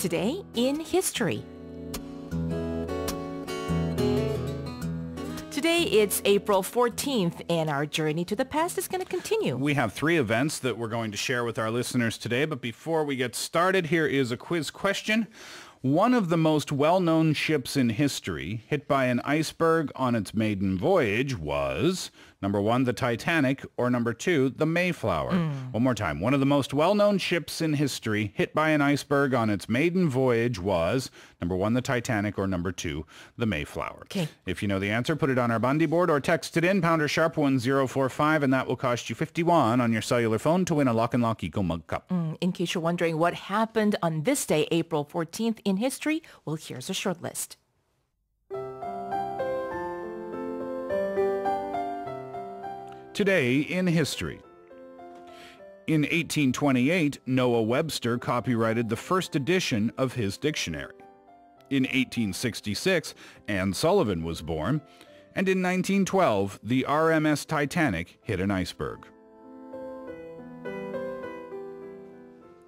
Today in History. Today, it's April 14th, and our journey to the past is going to continue. We have 3 events that we're going to share with our listeners today, but before we get started, here is a quiz question. One of the most well-known ships in history hit by an iceberg on its maiden voyage was, number 1, the Titanic, or number 2, the Mayflower. One more time. One of the most well-known ships in history hit by an iceberg on its maiden voyage was, number 1, the Titanic, or number 2, the Mayflower. Okay. If you know the answer, put it on our Bundy board or text it in, pounder sharp 1045, and that will cost you 51 on your cellular phone to win a Lock and Lock Eco Mug Cup. In case you're wondering what happened on this day, April 14th, in history, well, here's a short list. Today in history. In 1828, Noah Webster copyrighted the first edition of his dictionary. In 1866, Anne Sullivan was born. And in 1912, the RMS Titanic hit an iceberg.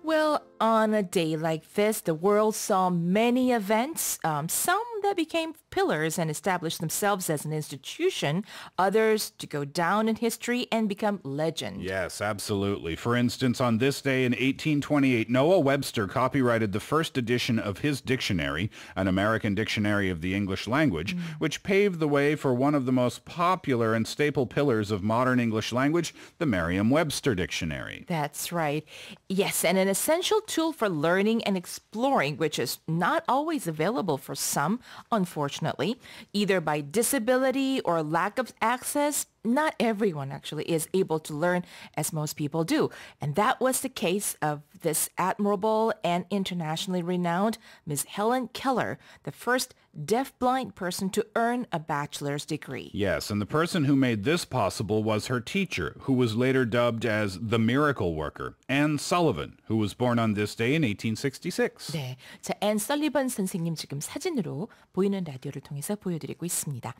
Well, on a day like this, the world saw many events, some that became pillars and established themselves as an institution, others to go down in history and become legend. Yes, absolutely. For instance, on this day in 1828, Noah Webster copyrighted the first edition of his dictionary, an American dictionary of the English language, which paved the way for one of the most popular and staple pillars of modern English language, the Merriam-Webster Dictionary. That's right. Yes, and an essential tool for learning and exploring, which is not always available for some, unfortunately, either by disability or lack of access. Not everyone actually is able to learn as most people do. And that was the case of this admirable and internationally renowned Ms. Helen Keller, the first deafblind person to earn a bachelor's degree. Yes, and the person who made this possible was her teacher, who was later dubbed as the miracle worker, Anne Sullivan, who was born on this day in 1866. 네, 자, Anne Sullivan 선생님 지금 사진으로 보이는 라디오를 통해서 보여드리고 있습니다.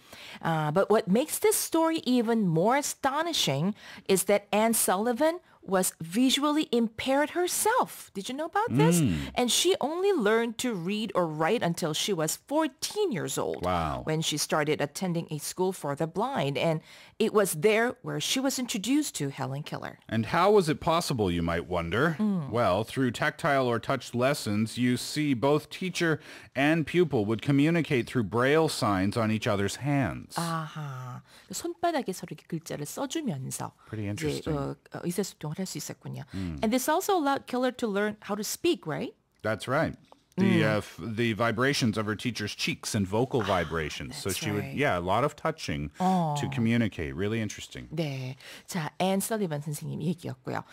But what makes this story even more astonishing is that Anne Sullivan was visually impaired herself. Did you know about this? And she only learned to read or write until she was 14 years old. Wow. When she started attending a school for the blind. And it was there where she was introduced to Helen Keller. And how was it possible, you might wonder? Well, through tactile or touch lessons, you see both teacher and pupil would communicate through braille signs on each other's hands. 아하, 손바닥에서 이렇게 글자를 써주면서 Pretty interesting. 의사소통을 할 수 있었군요. And this also allowed Keller to learn how to speak, right? That's right. The vibrations of her teacher's cheeks and vocal vibrations. So that's she would, right. a lot of touching to communicate. Really interesting. 네, 자, Anne Sullivan 선생님 얘기였고요.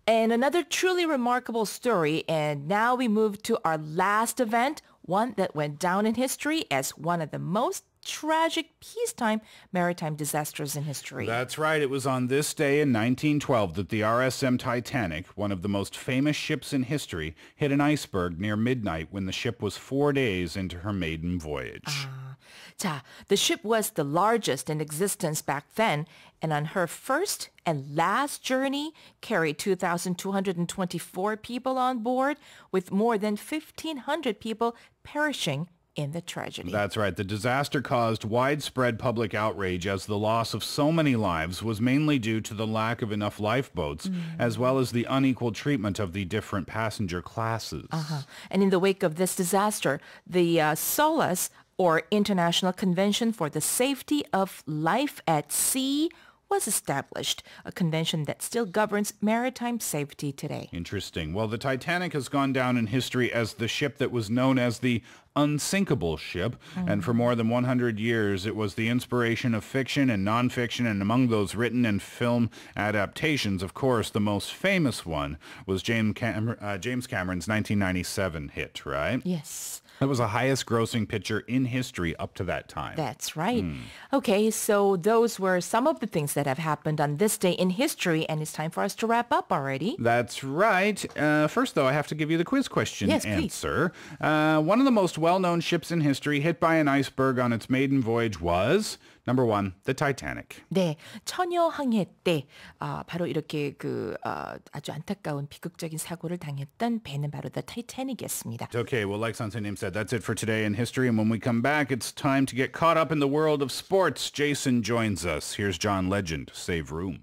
And another truly remarkable story, and now we move to our last event, one that went down in history as one of the most tragic peacetime maritime disasters in history. That's right. It was on this day in 1912 that the RSM Titanic, one of the most famous ships in history, hit an iceberg near midnight when the ship was 4 days into her maiden voyage. 자, the ship was the largest in existence back then, and on her first and last journey carried 2,224 people on board, with more than 1,500 people perishing in the tragedy. That's right. The disaster caused widespread public outrage as the loss of so many lives was mainly due to the lack of enough lifeboats, as well as the unequal treatment of the different passenger classes. And in the wake of this disaster, the SOLAS, or International Convention for the Safety of Life at Sea, was established, a convention that still governs maritime safety today. Interesting. Well, the Titanic has gone down in history as the ship that was known as the Unsinkable ship, and for more than 100 years it was the inspiration of fiction and nonfiction, and among those written and film adaptations, of course, the most famous one was James Cameron's 1997 hit, right? Yes. It was the highest grossing picture in history up to that time. That's right. Okay, so those were some of the things that have happened on this day in history, and it's time for us to wrap up already. That's right. First, though, I have to give you the quiz question Yes, please. answer. One of the most well-known ships in history hit by an iceberg on its maiden voyage was number 1, the Titanic. 네, 처녀 항해 때 바로 이렇게 아주 안타까운 비극적인 사고를 당했던 배는 바로 the Titanic이었습니다. Okay, well, like Sansenim said, that's it for today in history. And when we come back, it's time to get caught up in the world of sports. Jason joins us. Here's John Legend. Save room.